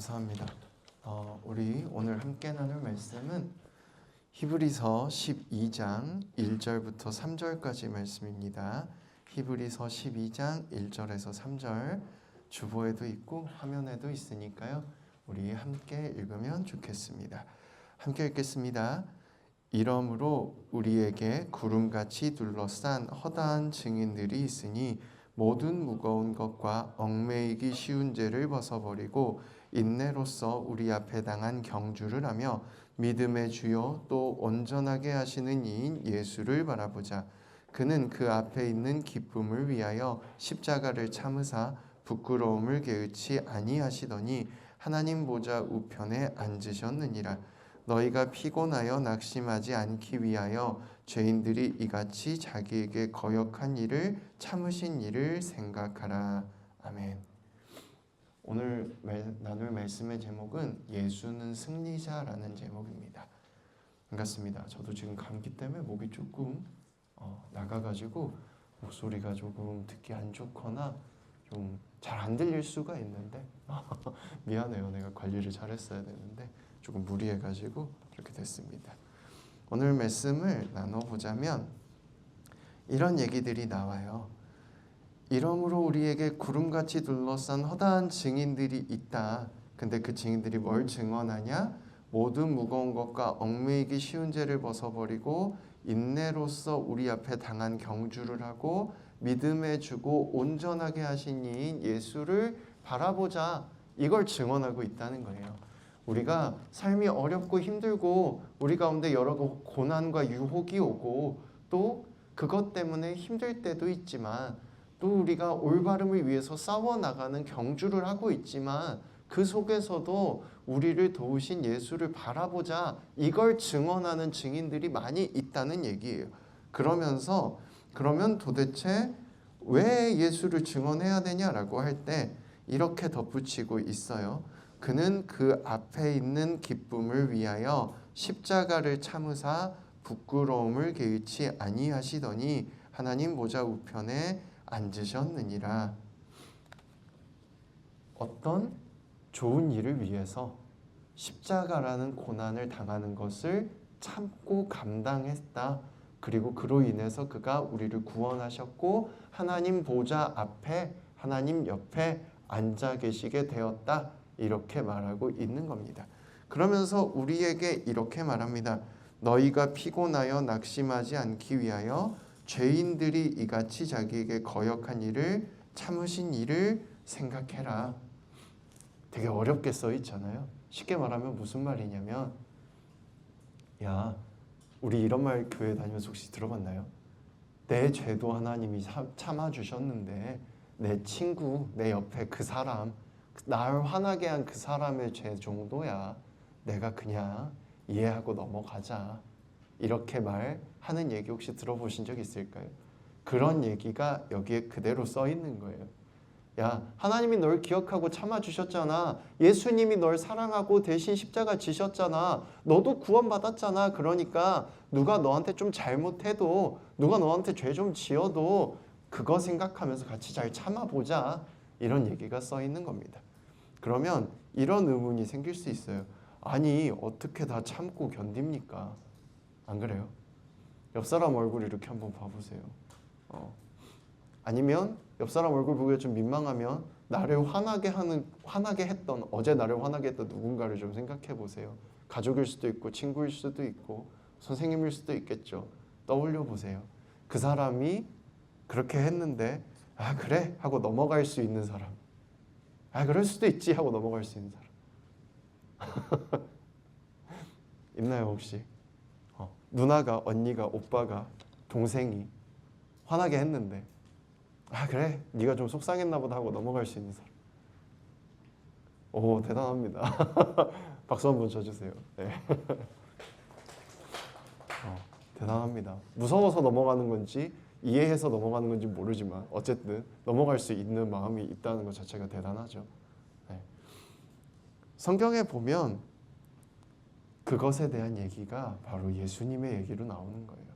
감사합니다. 우리 오늘 함께 나눌 말씀은 히브리서 12장 1절부터 3절까지 말씀입니다. 히브리서 12장 1절에서 3절 주보에도 있고 화면에도 있으니까요. 우리 함께 읽으면 좋겠습니다. 함께 읽겠습니다. 이러므로 우리에게 구름같이 둘러싼 허다한 증인들이 있으니 모든 무거운 것과 얽매이기 쉬운 죄를 벗어버리고 인내로써 우리 앞에 당한 경주를 하며 믿음의 주요 또 온전하게 하시는 이인 예수를 바라보자. 그는 그 앞에 있는 기쁨을 위하여 십자가를 참으사 부끄러움을 개의치 아니하시더니 하나님 보좌 우편에 앉으셨느니라. 너희가 피곤하여 낙심하지 않기 위하여 죄인들이 이같이 자기에게 거역한 일을 참으신 일을 생각하라. 아멘. 오늘 나눌 말씀의 제목은 예수는 승리자라는 제목입니다. 반갑습니다. 저도 지금 감기 때문에 목이 조금 나가가지고 목소리가 조금 듣기 안 좋거나 좀 잘 안 들릴 수가 있는데 미안해요. 내가 관리를 잘했어야 되는데 조금 무리해가지고 이렇게 됐습니다. 오늘 말씀을 나눠보자면 이런 얘기들이 나와요. 이러므로 우리에게 구름같이 둘러싼 허다한 증인들이 있다. 근데 그 증인들이 뭘 증언하냐? 모든 무거운 것과 얽매이기 쉬운 죄를 벗어버리고 인내로써 우리 앞에 당한 경주를 하고 믿음에 주고 온전하게 하신 이인 예수를 바라보자. 이걸 증언하고 있다는 거예요. 우리가 삶이 어렵고 힘들고 우리 가운데 여러 고난과 유혹이 오고 또 그것 때문에 힘들 때도 있지만 또 우리가 올바름을 위해서 싸워나가는 경주를 하고 있지만 그 속에서도 우리를 도우신 예수를 바라보자. 이걸 증언하는 증인들이 많이 있다는 얘기예요. 그러면 도대체 왜 예수를 증언해야 되냐라고 할 때 이렇게 덧붙이고 있어요. 그는 그 앞에 있는 기쁨을 위하여 십자가를 참으사 부끄러움을 개의치 아니하시더니 하나님 보좌 우편에 앉으셨느니라. 어떤 좋은 일을 위해서 십자가라는 고난을 당하는 것을 참고 감당했다. 그리고 그로 인해서 그가 우리를 구원하셨고 하나님 보좌 앞에 하나님 옆에 앉아 계시게 되었다. 이렇게 말하고 있는 겁니다. 그러면서 우리에게 이렇게 말합니다. 너희가 피곤하여 낙심하지 않기 위하여 죄인들이 이같이 자기에게 거역한 일을 참으신 일을 생각해라. 되게 어렵게 써 있잖아요. 쉽게 말하면 무슨 말이냐면 야, 우리 이런 말 교회 다니면서 혹시 들어봤나요? 내 죄도 하나님이 참아주셨는데 내 친구, 내 옆에 그 사람, 날 화나게 한 그 사람의 죄 정도야 내가 그냥 이해하고 넘어가자. 이렇게 말하는 얘기 혹시 들어보신 적 있을까요? 그런 얘기가 여기에 그대로 써 있는 거예요. 야, 하나님이 널 기억하고 참아주셨잖아. 예수님이 널 사랑하고 대신 십자가 지셨잖아. 너도 구원받았잖아. 그러니까 누가 너한테 좀 잘못해도 누가 너한테 죄 좀 지어도 그거 생각하면서 같이 잘 참아보자. 이런 얘기가 써 있는 겁니다. 그러면 이런 의문이 생길 수 있어요. 아니 어떻게 다 참고 견딥니까? 안 그래요? 옆 사람 얼굴 이렇게 한번 봐보세요. 아니면 옆 사람 얼굴 보기가 좀 민망하면 나를 화나게 했던 어제 나를 화나게 했던 누군가를 좀 생각해 보세요. 가족일 수도 있고 친구일 수도 있고 선생님일 수도 있겠죠. 떠올려 보세요. 그 사람이 그렇게 했는데 아 그래 하고 넘어갈 수 있는 사람. 아 그럴 수도 있지 하고 넘어갈 수 있는 사람. 있나요 혹시? 누나가 언니가 오빠가 동생이 화나게 했는데 아 그래 네가 좀 속상했나 보다 하고 넘어갈 수 있는 사람. 오 대단합니다. 박수 한번 쳐주세요. 네. 대단합니다. 무서워서 넘어가는 건지 이해해서 넘어가는 건지 모르지만 어쨌든 넘어갈 수 있는 마음이 있다는 것 자체가 대단하죠. 네. 성경에 보면 그것에 대한 얘기가 바로 예수님의 얘기로 나오는 거예요.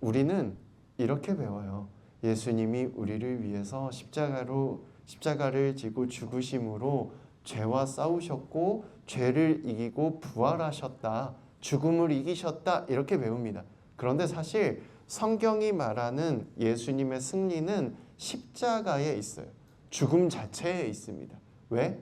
우리는 이렇게 배워요. 예수님이 우리를 위해서 십자가를 지고 죽으심으로 죄와 싸우셨고 죄를 이기고 부활하셨다. 죽음을 이기셨다. 이렇게 배웁니다. 그런데 사실 성경이 말하는 예수님의 승리는 십자가에 있어요. 죽음 자체에 있습니다. 왜?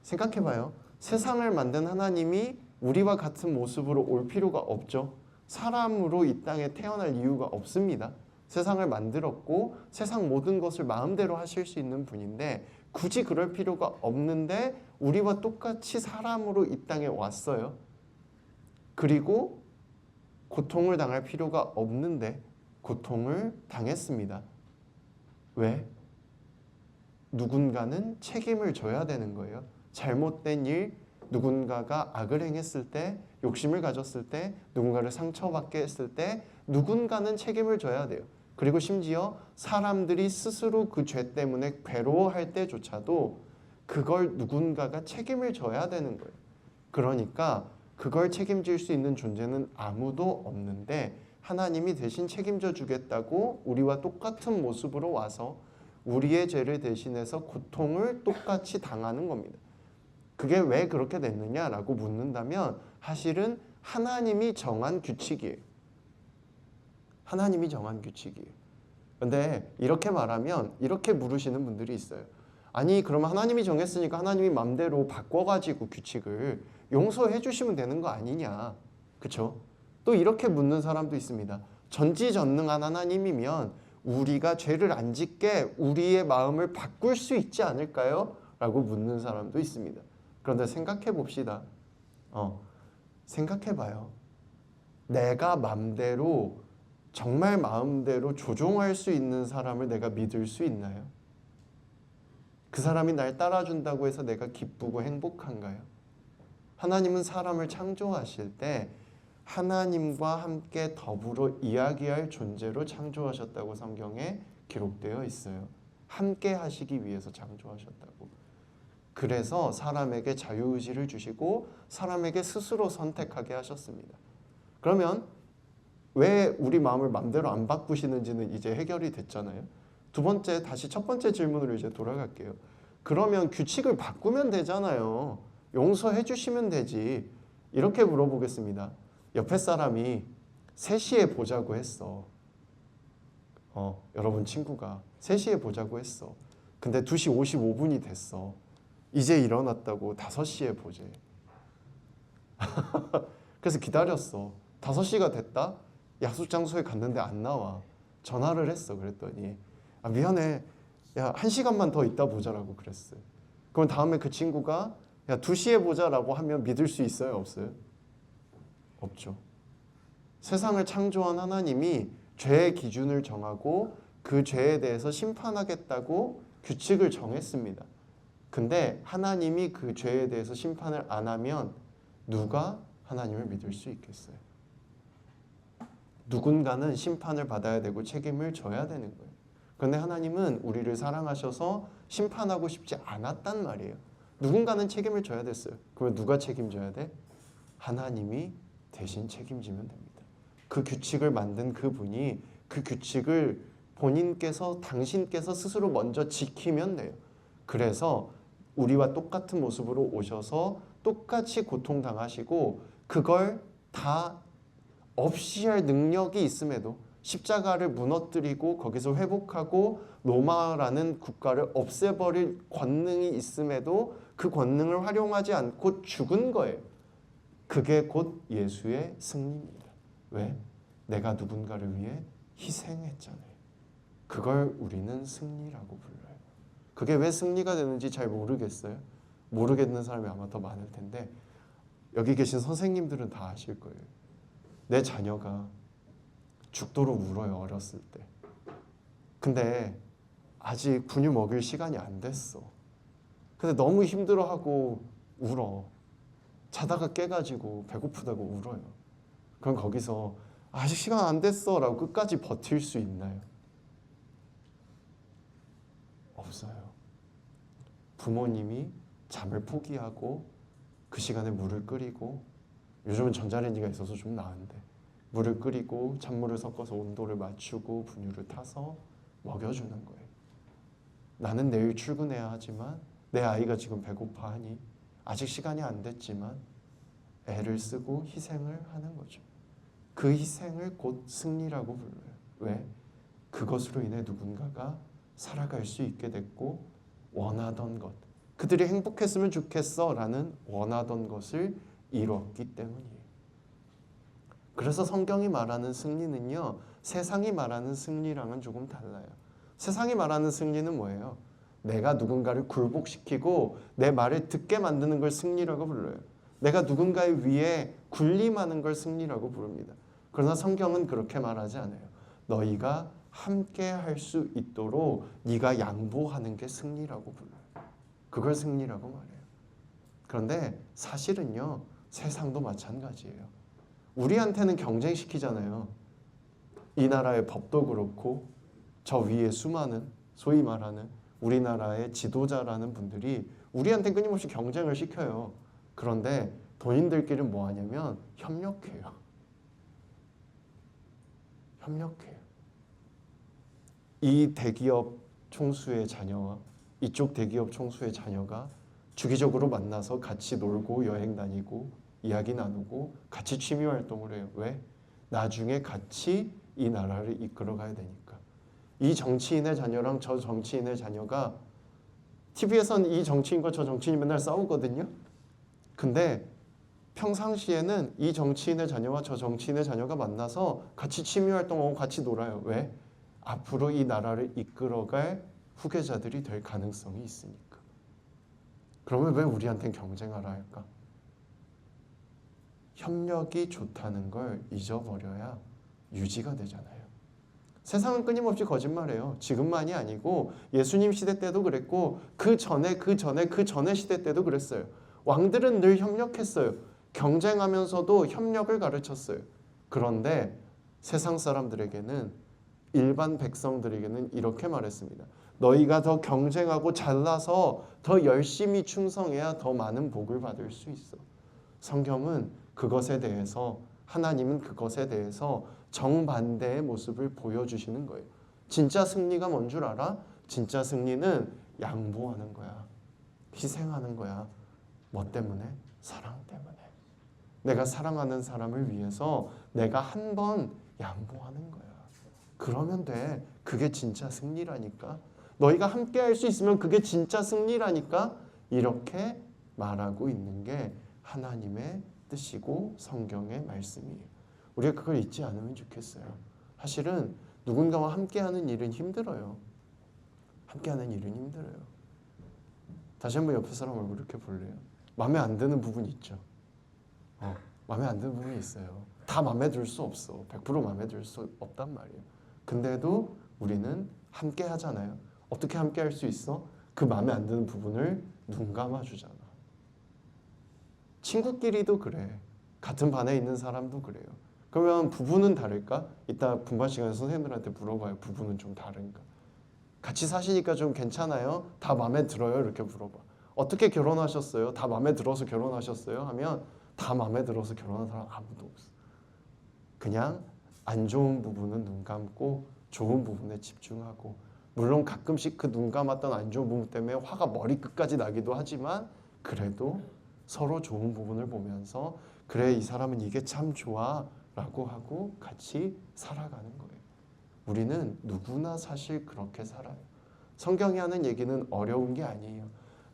생각해봐요. 세상을 만든 하나님이 우리와 같은 모습으로 올 필요가 없죠. 사람으로 이 땅에 태어날 이유가 없습니다. 세상을 만들었고 세상 모든 것을 마음대로 하실 수 있는 분인데 굳이 그럴 필요가 없는데 우리와 똑같이 사람으로 이 땅에 왔어요. 그리고 고통을 당할 필요가 없는데 고통을 당했습니다. 왜? 누군가는 책임을 져야 되는 거예요. 잘못된 일, 누군가가 악을 행했을 때, 욕심을 가졌을 때, 누군가를 상처받게 했을 때 누군가는 책임을 져야 돼요. 그리고 심지어 사람들이 스스로 그 죄 때문에 괴로워할 때조차도 그걸 누군가가 책임을 져야 되는 거예요. 그러니까 그걸 책임질 수 있는 존재는 아무도 없는데 하나님이 대신 책임져 주겠다고 우리와 똑같은 모습으로 와서 우리의 죄를 대신해서 고통을 똑같이 당하는 겁니다. 그게 왜 그렇게 됐느냐라고 묻는다면 사실은 하나님이 정한 규칙이에요. 하나님이 정한 규칙이에요. 근데 이렇게 말하면 이렇게 물으시는 분들이 있어요. 아니 그러면 하나님이 정했으니까 하나님이 맘대로 바꿔가지고 규칙을 용서해 주시면 되는 거 아니냐. 그렇죠? 또 이렇게 묻는 사람도 있습니다. 전지전능한 하나님이면 우리가 죄를 안 짓게 우리의 마음을 바꿀 수 있지 않을까요? 라고 묻는 사람도 있습니다. 그런데 생각해 봅시다. 생각해 봐요. 내가 맘대로 정말 마음대로 조종할 수 있는 사람을 내가 믿을 수 있나요? 그 사람이 날 따라준다고 해서 내가 기쁘고 행복한가요? 하나님은 사람을 창조하실 때 하나님과 함께 더불어 이야기할 존재로 창조하셨다고 성경에 기록되어 있어요. 함께 하시기 위해서 창조하셨다고. 그래서 사람에게 자유의지를 주시고 사람에게 스스로 선택하게 하셨습니다. 그러면 왜 우리 마음을 마음대로 안 바꾸시는지는 이제 해결이 됐잖아요. 두 번째, 다시 첫 번째 질문으로 이제 돌아갈게요. 그러면 규칙을 바꾸면 되잖아요. 용서해 주시면 되지. 이렇게 물어보겠습니다. 옆에 사람이 3시에 보자고 했어. 여러분 친구가 3시에 보자고 했어. 근데 2시 55분이 됐어. 이제 일어났다고 5시에 보재. 그래서 기다렸어. 5시가 됐다? 약속 장소에 갔는데 안 나와. 전화를 했어. 그랬더니 미안해. 야, 1시간만 더 있다 보자라고 그랬어요. 그럼 다음에 그 친구가 야, 2시에 보자라고 하면 믿을 수 있어요? 없어요? 없죠. 세상을 창조한 하나님이 죄의 기준을 정하고 그 죄에 대해서 심판하겠다고 규칙을 정했습니다. 근데 하나님이 그 죄에 대해서 심판을 안 하면 누가 하나님을 믿을 수 있겠어요? 누군가는 심판을 받아야 되고 책임을 져야 되는 거예요. 그런데 하나님은 우리를 사랑하셔서 심판하고 싶지 않았단 말이에요. 누군가는 책임을 져야 됐어요. 그러면 누가 책임져야 돼? 하나님이 대신 책임지면 됩니다. 그 규칙을 만든 그분이 그 규칙을 본인께서 당신께서 스스로 먼저 지키면 돼요. 그래서 우리와 똑같은 모습으로 오셔서 똑같이 고통당하시고 그걸 다 없이 할 능력이 있음에도 십자가를 무너뜨리고 거기서 회복하고 로마라는 국가를 없애버릴 권능이 있음에도 그 권능을 활용하지 않고 죽은 거예요. 그게 곧 예수의 승리입니다. 왜? 내가 누군가를 위해 희생했잖아요. 그걸 우리는 승리라고 불러요. 그게 왜 승리가 되는지 잘 모르겠어요. 모르겠는 사람이 아마 더 많을 텐데 여기 계신 선생님들은 다 아실 거예요. 내 자녀가 죽도록 울어요. 어렸을 때. 근데 아직 분유 먹일 시간이 안 됐어. 근데 너무 힘들어하고 울어. 자다가 깨가지고 배고프다고 울어요. 그럼 거기서 아직 시간 안 됐어 라고 끝까지 버틸 수 있나요? 없어요. 부모님이 잠을 포기하고 그 시간에 물을 끓이고, 요즘은 전자레인지가 있어서 좀 나은데 물을 끓이고 찬물을 섞어서 온도를 맞추고 분유를 타서 먹여주는 거예요. 나는 내일 출근해야 하지만 내 아이가 지금 배고파하니 아직 시간이 안 됐지만 애를 쓰고 희생을 하는 거죠. 그 희생을 곧 승리라고 불러요. 왜? 그것으로 인해 누군가가 살아갈 수 있게 됐고 원하던 것, 그들이 행복했으면 좋겠어 라는 원하던 것을 이뤘기 때문이에요. 그래서 성경이 말하는 승리는요, 세상이 말하는 승리랑은 조금 달라요. 세상이 말하는 승리는 뭐예요? 내가 누군가를 굴복시키고 내 말을 듣게 만드는 걸 승리라고 불러요. 내가 누군가의 위에 군림하는 걸 승리라고 부릅니다. 그러나 성경은 그렇게 말하지 않아요. 너희가 함께 할 수 있도록 네가 양보하는 게 승리라고 불러요. 그걸 승리라고 말해요. 그런데 사실은요, 세상도 마찬가지예요. 우리한테는 경쟁시키잖아요. 이 나라의 법도 그렇고 저 위에 수많은 소위 말하는 우리나라의 지도자라는 분들이 우리한테 끊임없이 경쟁을 시켜요. 그런데 본인들끼리는 뭐 하냐면 협력해요. 협력해요. 이 대기업 총수의 자녀와 이쪽 대기업 총수의 자녀가 주기적으로 만나서 같이 놀고 여행 다니고 이야기 나누고 같이 취미 활동을 해요. 왜? 나중에 같이 이 나라를 이끌어 가야 되니까. 이 정치인의 자녀랑 저 정치인의 자녀가 TV에선 이 정치인과 저 정치인이 맨날 싸우거든요. 근데 평상시에는 이 정치인의 자녀와 저 정치인의 자녀가 만나서 같이 취미 활동하고 같이 놀아요. 왜? 앞으로 이 나라를 이끌어갈 후계자들이 될 가능성이 있으니까. 그러면 왜 우리한테는 경쟁하라 할까? 협력이 좋다는 걸 잊어버려야 유지가 되잖아요. 세상은 끊임없이 거짓말해요. 지금만이 아니고 예수님 시대 때도 그랬고 그 전에 시대 때도 그랬어요. 왕들은 늘 협력했어요. 경쟁하면서도 협력을 가르쳤어요. 그런데 세상 사람들에게는, 일반 백성들에게는 이렇게 말했습니다. 너희가 더 경쟁하고 잘나서 더 열심히 충성해야 더 많은 복을 받을 수 있어. 성경은 그것에 대해서, 하나님은 그것에 대해서 정반대의 모습을 보여주시는 거예요. 진짜 승리가 뭔 줄 알아? 진짜 승리는 양보하는 거야. 희생하는 거야. 뭐 때문에? 사랑 때문에. 내가 사랑하는 사람을 위해서 내가 한 번 양보하는 거야. 그러면 돼. 그게 진짜 승리라니까. 너희가 함께 할 수 있으면 그게 진짜 승리라니까. 이렇게 말하고 있는 게 하나님의 뜻이고 성경의 말씀이에요. 우리가 그걸 잊지 않으면 좋겠어요. 사실은 누군가와 함께하는 일은 힘들어요. 함께하는 일은 힘들어요. 다시 한번 옆에 사람 얼굴 이렇게 볼래요? 마음에 안 드는 부분이 있죠. 마음에 안 드는 부분이 있어요. 다 마음에 들 수 없어. 100% 마음에 들 수 없단 말이에요. 근데도 우리는 함께 하잖아요. 어떻게 함께 할 수 있어? 그 마음에 안 드는 부분을 눈 감아주잖아. 친구끼리도 그래. 같은 반에 있는 사람도 그래요. 그러면 부부는 다를까? 이따 분반 시간에 선생님들한테 물어봐요. 부부는 좀 다른가? 같이 사시니까 좀 괜찮아요? 다 마음에 들어요? 이렇게 물어봐. 어떻게 결혼하셨어요? 다 마음에 들어서 결혼하셨어요? 하면 다 마음에 들어서 결혼한 사람 아무도 없어. 그냥 안 좋은 부분은 눈 감고 좋은 부분에 집중하고, 물론 가끔씩 그 눈 감았던 안 좋은 부분 때문에 화가 머리끝까지 나기도 하지만 그래도 서로 좋은 부분을 보면서 그래, 이 사람은 이게 참 좋아 라고 하고 같이 살아가는 거예요. 우리는 누구나 사실 그렇게 살아요. 성경이 하는 얘기는 어려운 게 아니에요.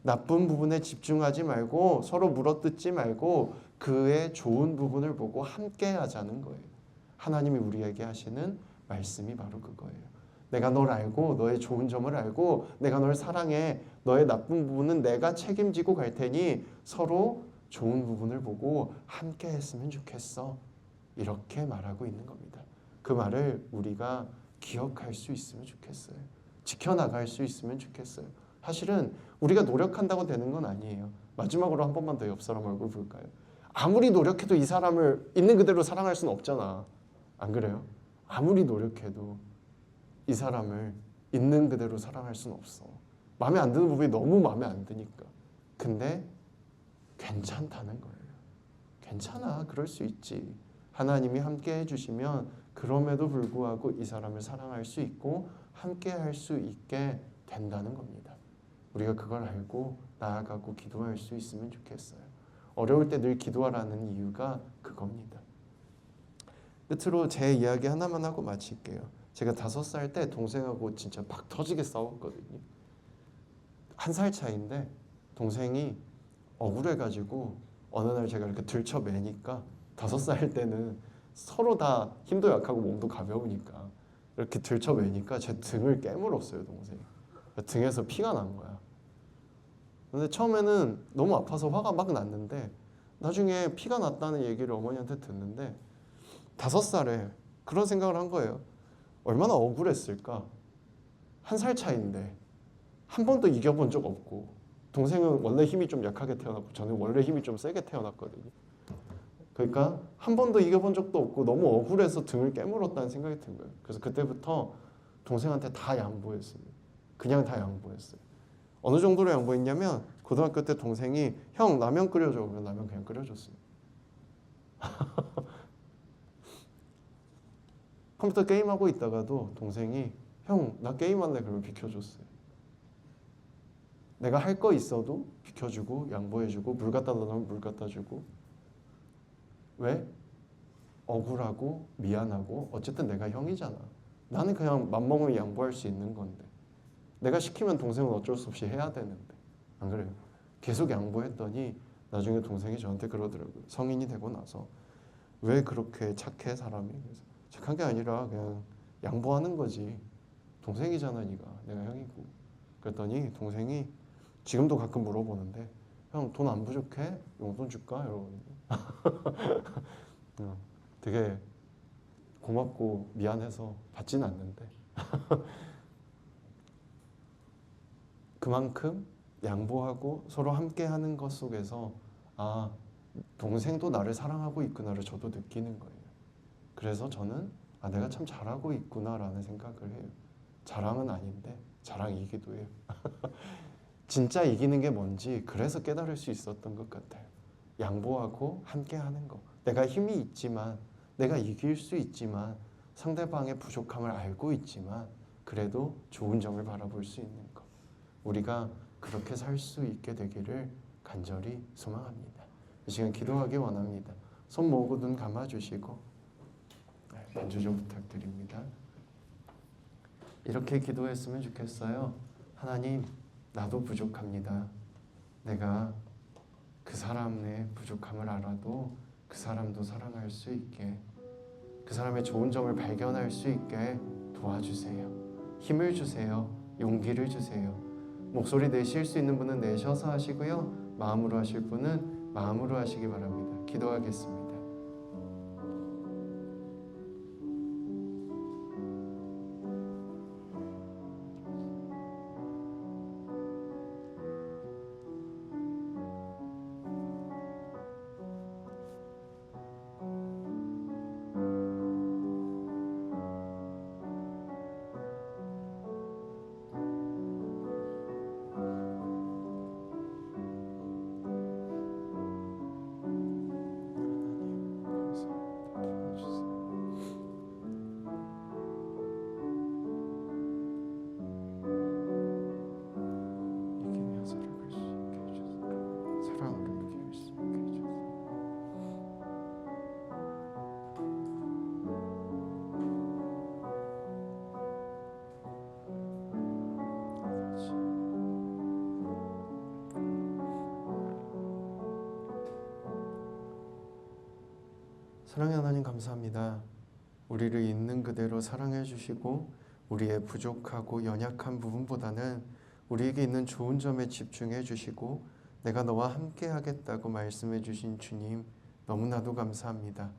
나쁜 부분에 집중하지 말고 서로 물어뜯지 말고 그의 좋은 부분을 보고 함께 하자는 거예요. 하나님이 우리에게 하시는 말씀이 바로 그거예요. 내가 널 알고 너의 좋은 점을 알고 내가 널 사랑해. 너의 나쁜 부분은 내가 책임지고 갈 테니 서로 좋은 부분을 보고 함께 했으면 좋겠어. 이렇게 말하고 있는 겁니다. 그 말을 우리가 기억할 수 있으면 좋겠어요. 지켜나갈 수 있으면 좋겠어요. 사실은 우리가 노력한다고 되는 건 아니에요. 마지막으로 한 번만 더 옆 사람 얼굴 볼까요? 아무리 노력해도 이 사람을 있는 그대로 사랑할 수는 없잖아. 안 그래요? 아무리 노력해도 이 사람을 있는 그대로 사랑할 수는 없어. 마음에 안 드는 부분이 너무 마음에 안 드니까. 근데 괜찮다는 거예요. 괜찮아. 그럴 수 있지. 하나님이 함께 해주시면 그럼에도 불구하고 이 사람을 사랑할 수 있고 함께 할 수 있게 된다는 겁니다. 우리가 그걸 알고 나아가고 기도할 수 있으면 좋겠어요. 어려울 때 늘 기도하라는 이유가 그겁니다. 끝으로 제 이야기 하나만 하고 마칠게요. 제가 5살 때 동생하고 진짜 막 터지게 싸웠거든요. 1살 차이인데 동생이 억울해가지고 어느 날 제가 이렇게 들쳐매니까 5살 때는 서로 다 힘도 약하고 몸도 가벼우니까 이렇게 들쳐매니까 제 등을 깨물었어요, 동생이. 등에서 피가 난 거야. 근데 처음에는 너무 아파서 화가 막 났는데 나중에 피가 났다는 얘기를 어머니한테 듣는데 5살에 그런 생각을 한 거예요. 얼마나 억울했을까? 1살 차이인데 한 번도 이겨본 적 없고 동생은 원래 힘이 좀 약하게 태어났고 저는 원래 힘이 좀 세게 태어났거든요. 그러니까 한 번도 이겨본 적도 없고 너무 억울해서 등을 깨물었다는 생각이 든 거예요. 그래서 그때부터 동생한테 다 양보했어요. 그냥 다 양보했어요. 어느 정도로 양보했냐면 고등학교 때 동생이 형 라면 끓여줘 그러면 라면 그냥 끓여줬어요. 컴퓨터 게임하고 있다가도 동생이 형 나 게임할래 그러면 비켜줬어요. 내가 할 거 있어도 비켜주고 양보해주고 물 갖다 놓으면 물 갖다 주고. 왜? 억울하고 미안하고 어쨌든 내가 형이잖아. 나는 그냥 맘먹으면 양보할 수 있는 건데 내가 시키면 동생은 어쩔 수 없이 해야 되는데 안 그래요? 계속 양보했더니 나중에 동생이 저한테 그러더라고요. 성인이 되고 나서 왜 그렇게 착해 사람이? 그래서 착한 게 아니라 그냥 양보하는 거지. 동생이잖아 네가. 내가 형이고. 그랬더니 동생이 지금도 가끔 물어보는데 형 돈 안 부족해? 용돈 줄까? 이러거든요. 되게 고맙고 미안해서 받진 않는데 그만큼 양보하고 서로 함께하는 것 속에서 아 동생도 나를 사랑하고 있구나를 저도 느끼는 거예요. 그래서 저는 아 내가 참 잘하고 있구나라는 생각을 해요. 자랑은 아닌데 자랑이기도 해요. 진짜 이기는 게 뭔지 그래서 깨달을 수 있었던 것 같아요. 양보하고 함께하는 거. 내가 힘이 있지만 내가 이길 수 있지만 상대방의 부족함을 알고 있지만 그래도 좋은 점을 바라볼 수 있는 거. 우리가 그렇게 살 수 있게 되기를 간절히 소망합니다. 이 시간 기도하기 원합니다. 손 모으고 눈 감아주시고 반주 좀 부탁드립니다. 이렇게 기도했으면 좋겠어요. 하나님, 나도 부족합니다. 내가 그 사람의 부족함을 알아도 그 사람도 사랑할 수 있게, 그 사람의 좋은 점을 발견할 수 있게 도와주세요. 힘을 주세요. 용기를 주세요. 목소리 내실 수 있는 분은 내셔서 하시고요. 마음으로 하실 분은 마음으로 하시기 바랍니다. 기도하겠습니다. 사랑의 하나님 감사합니다. 우리를 있는 그대로 사랑해 주시고 우리의 부족하고 연약한 부분보다는 우리에게 있는 좋은 점에 집중해 주시고 내가 너와 함께 하겠다고 말씀해 주신 주님 너무나도 감사합니다.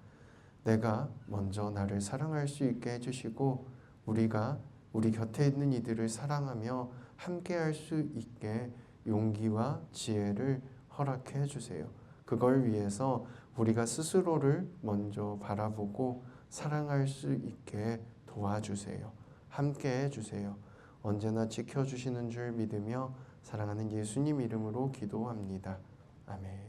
내가 먼저 나를 사랑할 수 있게 해주시고 우리가 우리 곁에 있는 이들을 사랑하며 함께 할 수 있게 용기와 지혜를 허락해 주세요. 그걸 위해서 우리가 스스로를 먼저 바라보고 사랑할 수 있게 도와주세요. 함께 해주세요. 언제나 지켜주시는 줄 믿으며 사랑하는 예수님 이름으로 기도합니다. 아멘.